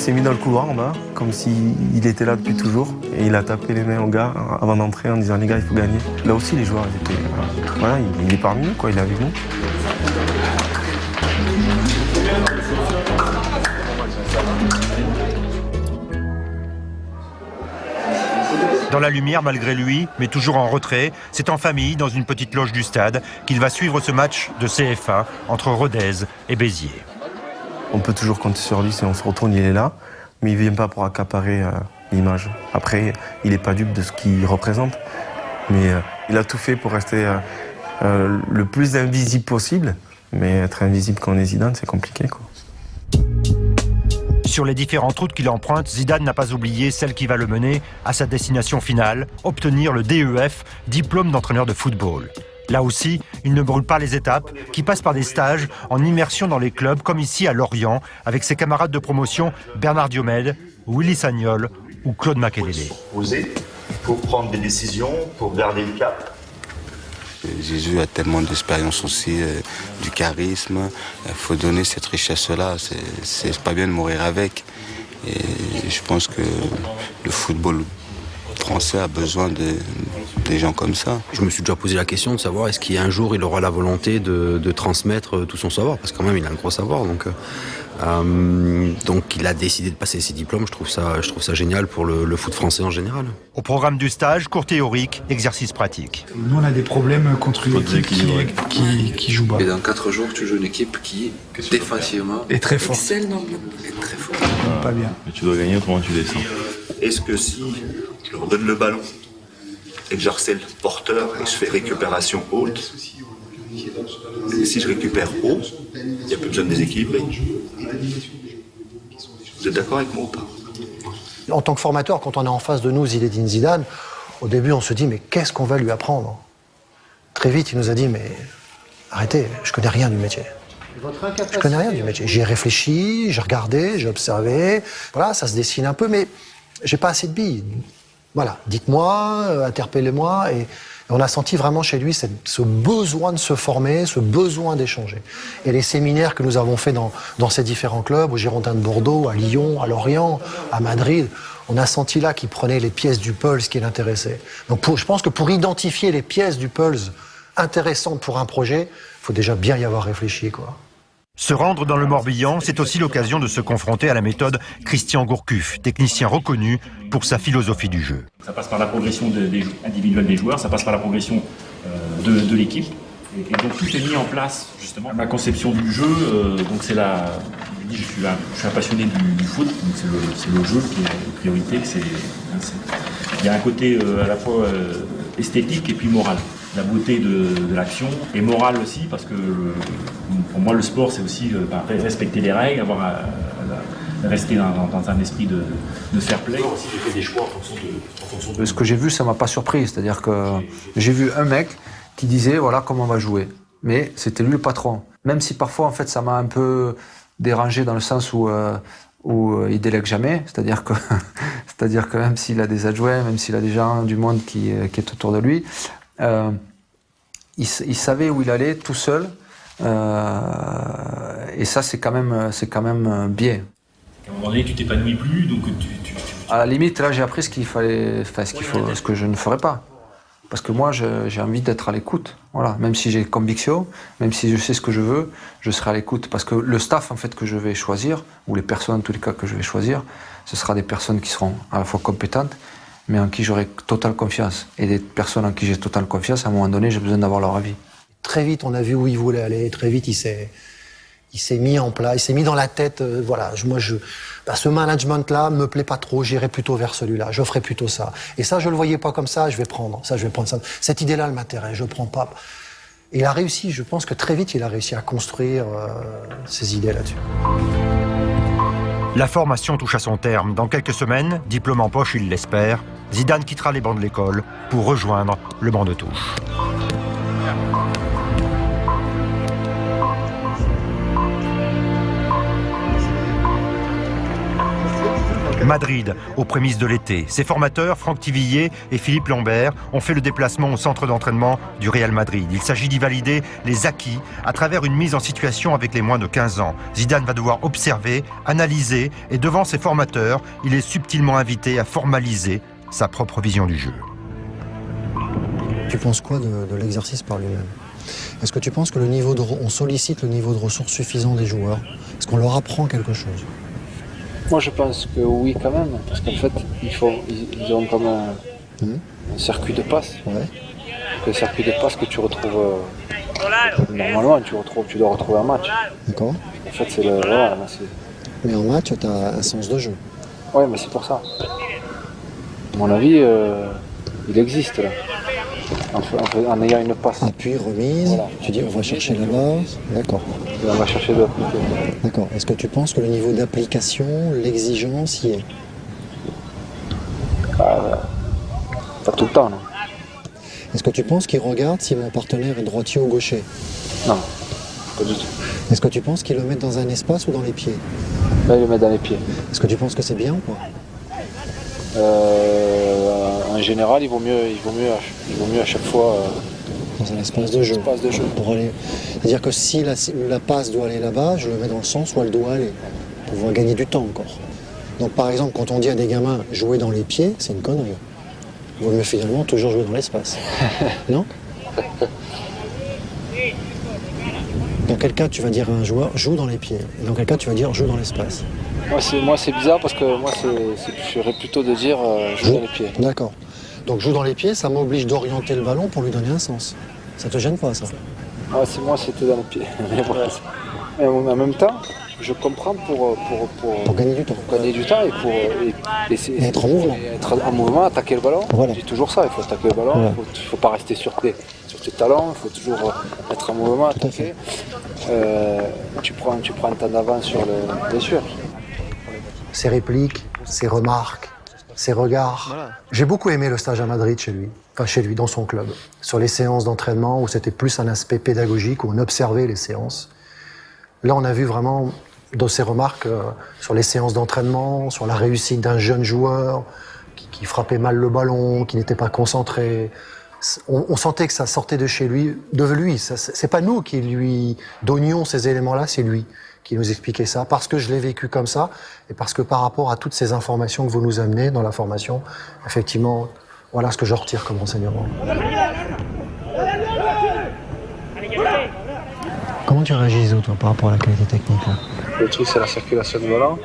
s'est mis dans le couloir en bas, comme s'il était là depuis toujours. Et il a tapé les mains aux gars avant d'entrer en disant les gars, il faut gagner. Là aussi, les joueurs, ils étaient, voilà, il est parmi nous, quoi, il est avec nous. Dans la lumière malgré lui, mais toujours en retrait, c'est en famille, dans une petite loge du stade, qu'il va suivre ce match de CFA entre Rodez et Béziers. On peut toujours compter sur lui, si on se retourne, il est là, mais il ne vient pas pour accaparer l'image. Après, il n'est pas dupe de ce qu'il représente, mais il a tout fait pour rester le plus invisible possible, mais être invisible quand on est Zidane, c'est compliqué, quoi. Sur les différentes routes qu'il emprunte, Zidane n'a pas oublié celle qui va le mener à sa destination finale, obtenir le DEF, diplôme d'entraîneur de football. Là aussi, il ne brûle pas les étapes, qui passent par des stages en immersion dans les clubs, comme ici à Lorient, avec ses camarades de promotion Bernard Diomède, Willy Sagnol ou Claude Makélélé. Oser, pour prendre des décisions, pour garder le cap. Jésus a tellement d'expérience aussi, du charisme. Il faut donner cette richesse-là. C'est pas bien de mourir avec. Et je pense que le football français a besoin des gens comme ça. Je me suis déjà posé la question de savoir est-ce qu'un jour il aura la volonté de transmettre tout son savoir, parce que quand même il a un gros savoir. Donc il a décidé de passer ses diplômes. Je trouve ça génial pour le foot français en général. Au programme du stage, cours théorique, exercice pratique. Nous on a des problèmes contre une équipe qui joue bas. Et dans 4 jours tu joues une équipe qui défensivement est très forte. Excelle dans le jeu. Est très forte. Pas bien. Mais tu dois gagner, comment tu descends? Est-ce que si je leur donne le ballon et que j'harcèle porteur et je fais récupération haute, et si je récupère haut, il n'y a plus besoin de déséquilibrer. Vous êtes d'accord avec moi ou pas? En tant que formateur, quand on est en face de nous Zinedine Zidane, au début on se dit mais qu'est-ce qu'on va lui apprendre? Très vite il nous a dit mais arrêtez, je connais rien du métier. Je connais rien du métier. J'y ai réfléchi, j'ai regardé, j'ai observé, voilà, ça se dessine un peu, mais j'ai pas assez de billes. Voilà, dites-moi, interpellez-moi, et on a senti vraiment chez lui ce besoin de se former, ce besoin d'échanger. Et les séminaires que nous avons faits dans ces différents clubs, au Girondins de Bordeaux, à Lyon, à Lorient, à Madrid, on a senti là qu'il prenait les pièces du pulse qui l'intéressaient. Donc je pense que pour identifier les pièces du pulse intéressantes pour un projet, il faut déjà bien y avoir réfléchi, quoi. Se rendre dans le Morbihan, c'est aussi l'occasion de se confronter à la méthode Christian Gourcuff, technicien reconnu pour sa philosophie du jeu. Ça passe par la progression individuelle des joueurs, ça passe par la progression de l'équipe. Et donc tout est mis en place, justement. Ma conception du jeu, donc c'est je suis un passionné du foot, donc c'est le jeu qui est la priorité. Il y a un côté à la fois esthétique et puis moral. La beauté de l'action et morale aussi, parce que pour moi le sport c'est aussi respecter les règles, rester dans un esprit de fair play. J'ai fait des choix en fonction de... Ce que j'ai vu, ça m'a pas surpris, c'est-à-dire que j'ai vu un mec qui disait voilà comment on va jouer, mais c'était lui le patron. Même si parfois en fait ça m'a un peu dérangé dans le sens où il délègue jamais, c'est-à-dire que même s'il a des adjoints, même s'il a des gens du monde qui est autour de lui. Il savait où il allait tout seul, et ça c'est quand même bien. À un moment donné tu t'épanouis plus, donc À la limite là j'ai appris ce que je ne ferais pas, parce que moi j'ai envie d'être à l'écoute. Voilà, même si j'ai conviction, même si je sais ce que je veux, je serai à l'écoute, parce que le staff en fait que je vais choisir, ou les personnes en tous les cas que je vais choisir, ce sera des personnes qui seront à la fois compétentes, mais en qui j'aurai totale confiance. Et des personnes en qui j'ai totale confiance, à un moment donné, j'ai besoin d'avoir leur avis. Très vite, on a vu où il voulait aller. Très vite, il s'est mis en place, il s'est mis dans la tête, ce management-là me plaît pas trop, j'irai plutôt vers celui-là, je ferai plutôt ça. Et ça, je le voyais pas comme ça, je vais prendre ça. Cette idée-là, elle m'intéresse, je prends pas. Et il a réussi, je pense que très vite, il a réussi à construire ses idées là-dessus. La formation touche à son terme. Dans quelques semaines, diplôme en poche, il l'espère, Zidane quittera les bancs de l'école pour rejoindre le banc de touche. Madrid, aux prémices de l'été. Ses formateurs, Franck Tivillier et Philippe Lambert, ont fait le déplacement au centre d'entraînement du Real Madrid. Il s'agit d'y valider les acquis à travers une mise en situation avec les moins de 15 ans. Zidane va devoir observer, analyser et devant ses formateurs, il est subtilement invité à formaliser sa propre vision du jeu. Tu penses quoi de l'exercice par lui-même? Est-ce que tu penses que on sollicite le niveau de ressources suffisant des joueurs? Est-ce qu'on leur apprend quelque chose? Moi, je pense que oui, quand même, parce qu'en fait, ils ont comme un circuit de passe. Ouais. Le circuit de passe que tu retrouves normalement, tu dois retrouver un match. D'accord. En fait, c'est le. Voilà, mais en match, tu as un sens de jeu. Oui, mais c'est pour ça. À mon avis, il existe là. En ayant une passe. Appui, remise, voilà. Tu dis on va chercher là-bas, d'accord. Et on va chercher d'autres. D'accord. Est-ce que tu penses que le niveau d'application, l'exigence y est? Pas tout le temps, non. Est-ce que tu penses qu'il regarde si mon partenaire est droitier ou gaucher? Non, pas du tout. Est-ce que tu penses qu'il le met dans un espace ou dans les pieds? Là, il le met dans les pieds. Est-ce que tu penses que c'est bien ou pas? En général, il vaut mieux à chaque fois dans un espace de jeu. Pour aller. C'est-à-dire que si la passe doit aller là-bas, je le mets dans le sens où elle doit aller, pour pouvoir gagner du temps encore. Donc par exemple, quand on dit à des gamins jouer dans les pieds, c'est une connerie. Il vaut mieux finalement toujours jouer dans l'espace. Non? Dans quel cas tu vas dire à un joueur joue dans les pieds, et dans quel cas tu vas dire joue dans l'espace? Moi c'est bizarre parce que moi je serais plutôt de dire joue dans les pieds. D'accord. Donc joue dans les pieds, ça m'oblige d'orienter le ballon pour lui donner un sens. Ça te gêne pas ça? Moi c'était dans les pieds. Mais en même temps, je comprends pour gagner du temps. Pour gagner du temps et être en mouvement. Être en mouvement, attaquer le ballon. Voilà. Je dis toujours ça, il faut attaquer le ballon, voilà. Il ne faut pas rester sur tes talons, il faut toujours être en mouvement, attaquer. Tu prends un temps d'avance sur le blessure. Ses répliques, ses remarques, ses regards. Voilà. J'ai beaucoup aimé le stage à Madrid chez lui, dans son club. Sur les séances d'entraînement où c'était plus un aspect pédagogique, où on observait les séances. Là, on a vu vraiment dans ses remarques sur les séances d'entraînement, sur la réussite d'un jeune joueur qui frappait mal le ballon, qui n'était pas concentré. On sentait que ça sortait de chez lui, de lui. C'est pas nous qui lui donnions ces éléments-là, c'est lui qui nous expliquait ça, parce que je l'ai vécu comme ça, et parce que par rapport à toutes ces informations que vous nous amenez dans la formation, effectivement, voilà ce que je retire comme enseignement. Comment tu réagis, toi, par rapport à la qualité technique là? Le truc, c'est la circulation du ballon,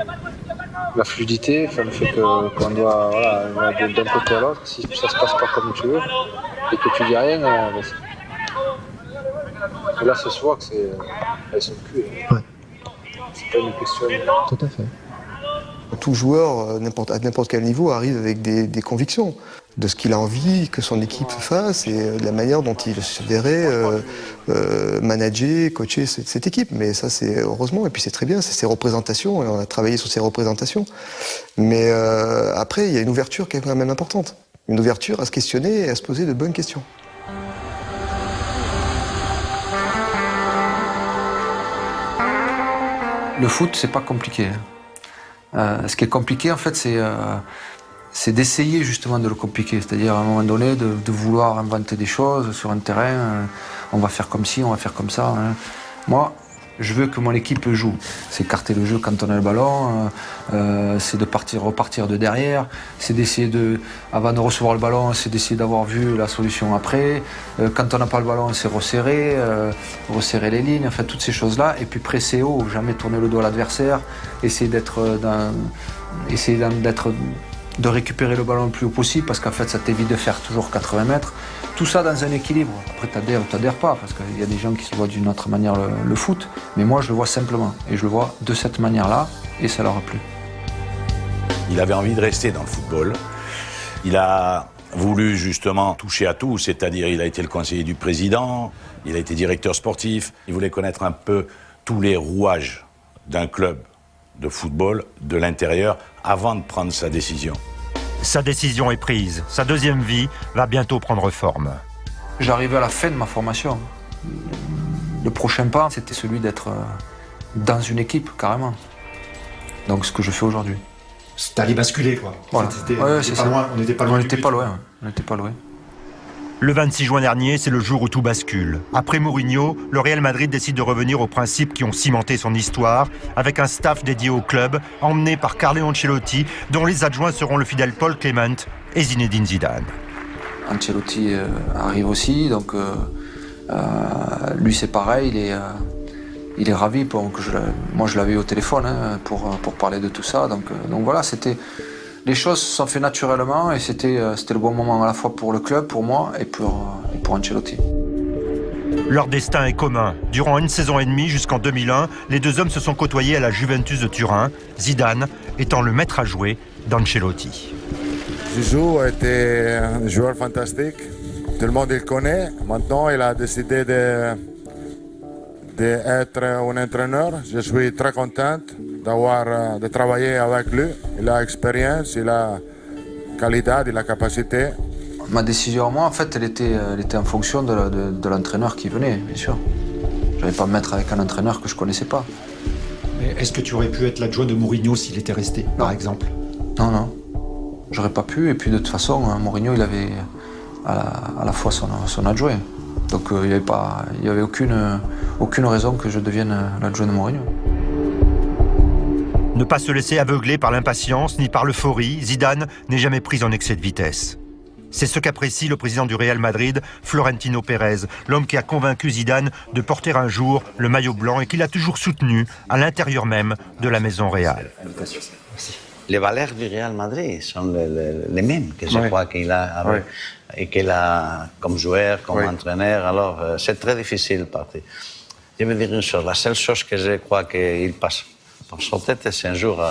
la fluidité, le fait qu'on doit d'un côté à l'autre, si ça se passe pas comme tu veux, et que tu dis rien, là, ça se voit que elles sont cues. Ouais. C'est pas une question. Tout à fait. Tout joueur, à n'importe quel niveau, arrive avec des convictions de ce qu'il a envie que son équipe fasse et de la manière dont il se verrait manager, coacher cette équipe. Mais ça, c'est heureusement, et puis c'est très bien, c'est ses représentations, et on a travaillé sur ses représentations. Mais après, il y a une ouverture qui est quand même importante. Une ouverture à se questionner et à se poser de bonnes questions. Le foot, c'est pas compliqué. Ce qui est compliqué, en fait, c'est d'essayer justement de le compliquer. C'est-à-dire, à un moment donné, de vouloir inventer des choses sur un terrain. On va faire comme ci, on va faire comme ça. Hein. Moi, je veux que mon équipe joue. C'est écarter le jeu quand on a le ballon. C'est de repartir de derrière. C'est d'essayer avant de recevoir le ballon, c'est d'essayer d'avoir vu la solution après. Quand on n'a pas le ballon, c'est resserrer les lignes, enfin toutes ces choses-là. Et puis presser haut, jamais tourner le dos à l'adversaire. Essayer de récupérer le ballon le plus haut possible, parce qu'en fait, ça t'évite de faire toujours 80 mètres. Tout ça dans un équilibre. Après, t'adhères ou t'adhères pas, parce qu'il y a des gens qui se voient d'une autre manière le foot. Mais moi, je le vois simplement. Et je le vois de cette manière-là, et ça leur a plu. Il avait envie de rester dans le football. Il a voulu justement toucher à tout, c'est-à-dire il a été le conseiller du président, il a été directeur sportif. Il voulait connaître un peu tous les rouages d'un club de football de l'intérieur avant de prendre sa décision. Sa décision est prise. Sa deuxième vie va bientôt prendre forme. J'arrivais à la fin de ma formation. Le prochain pas, c'était celui d'être dans une équipe, carrément. Donc ce que je fais aujourd'hui. C'était allé basculer, quoi. Voilà. On n'était pas loin. On n'était pas loin. Le 26 juin dernier, c'est le jour où tout bascule. Après Mourinho, le Real Madrid décide de revenir aux principes qui ont cimenté son histoire, avec un staff dédié au club, emmené par Carlo Ancelotti, dont les adjoints seront le fidèle Paul Clement et Zinedine Zidane. Ancelotti arrive aussi, donc lui c'est pareil, il est ravi. Moi je l'avais eu au téléphone pour parler de tout ça, donc voilà, les choses se sont faites naturellement et c'était le bon moment à la fois pour le club, pour moi et pour Ancelotti. Leur destin est commun. Durant une saison et demie jusqu'en 2001, les deux hommes se sont côtoyés à la Juventus de Turin, Zidane étant le maître à jouer d'Ancelotti. Zizou était un joueur fantastique, tout le monde le connaît. Maintenant, il a décidé d'être un entraîneur. Je suis très content de travailler avec lui. Il a l'expérience, il a la qualité, il a la capacité. Ma décision à moi, en fait, elle était en fonction de l'entraîneur qui venait, bien sûr. Je n'allais pas me mettre avec un entraîneur que je ne connaissais pas. Mais est-ce que tu aurais pu être l'adjoint de Mourinho s'il était resté, par exemple? Non. J'aurais pas pu. Et puis de toute façon, Mourinho, il avait à la fois son adjoint. Donc il n'y avait aucune raison que je devienne l'adjoint de Mourinho. Ne pas se laisser aveugler par l'impatience ni par l'euphorie, Zidane n'est jamais pris en excès de vitesse. C'est ce qu'apprécie le président du Real Madrid, Florentino Pérez, l'homme qui a convaincu Zidane de porter un jour le maillot blanc et qu'il a toujours soutenu à l'intérieur même de la maison Real. Les valeurs du Real Madrid sont les mêmes que je crois qu'il a, et qu'il a comme joueur, comme entraîneur. Alors, c'est très difficile de partir. Je veux dire une chose, la seule chose que je crois qu'il passe par sa tête, c'est un jour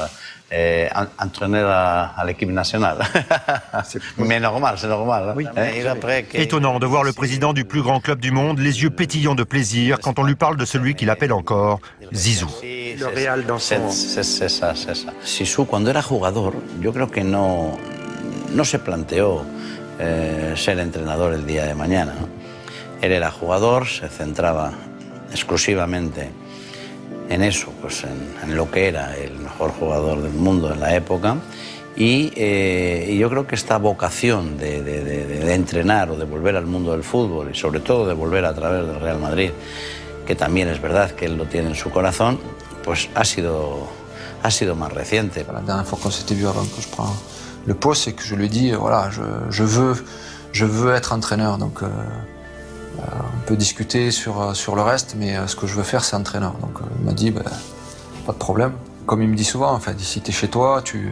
entraîneur à l'équipe nationale. Mais normal, c'est normal. Étonnant de voir le président du plus grand club du monde, les yeux pétillants de plaisir quand on lui parle de celui qu'il appelle encore Zizou. Le Real dans son... C'est ça. Zizou, cuando era jugador, yo creo que no se planteó ser entrenador el día de mañana. Él era jugador, se centraba exclusivamente en eso, pues en lo que era el mejor jugador del mundo en la época. Y yo creo que esta vocación de entrenar o de volver al mundo del fútbol, y sobre todo de volver a través del Real Madrid, que también es verdad que él lo tiene en su corazón, pues ha sido más reciente. La dernière fois qu'on s'était vu avant que je prends le poste, c'est que je lui ai dit, voilà, je veux être entraîneur. Donc on peut discuter sur le reste, mais ce que je veux faire, c'est entraîneur. Donc il m'a dit, pas de problème. Comme il me dit souvent, en fait, si tu es chez toi, tu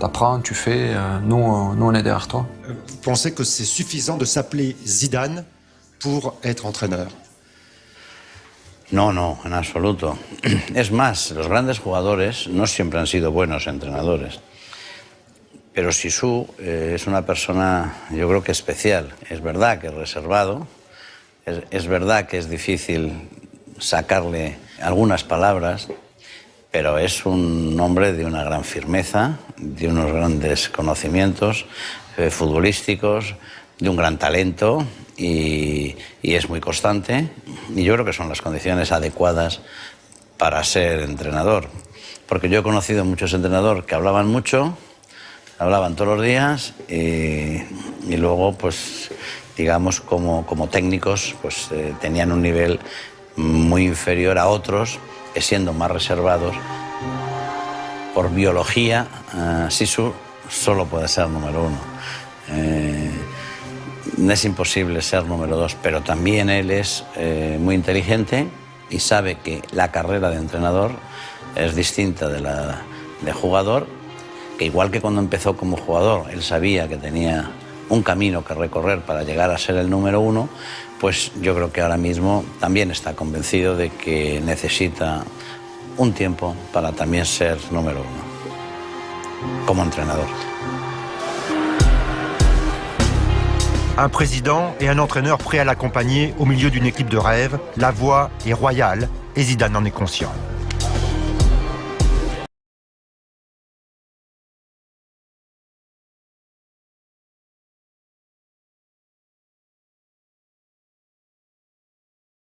apprends, tu fais, nous on est derrière toi. Vous pensez que c'est suffisant de s'appeler Zidane pour être entraîneur? No, en absoluto. Es más, los grandes jugadores no siempre han sido buenos entrenadores. Pero Zizou es una persona, yo creo que especial. Es verdad que es reservado, es verdad que es difícil sacarle algunas palabras, pero es un hombre de una gran firmeza, de unos grandes conocimientos futbolísticos, de un gran talento y es muy constante. Y yo creo que son las condiciones adecuadas para ser entrenador. Porque yo he conocido muchos entrenadores que hablaban mucho, hablaban todos los días y luego, pues, digamos, como técnicos, pues tenían un nivel muy inferior a otros, que siendo más reservados, por biología, Zizou solo puede ser número uno. Es imposible ser número dos, pero también él es muy inteligente y sabe que la carrera de entrenador es distinta de la de jugador, que igual que cuando empezó como jugador, él sabía que tenía un camino que recorrer para llegar a ser el número uno, pues yo creo que ahora mismo también está convencido de que necesita un tiempo para también ser número uno, como entrenador. Un président et un entraîneur prêts à l'accompagner au milieu d'une équipe de rêve, la voie est royale et Zidane en est conscient.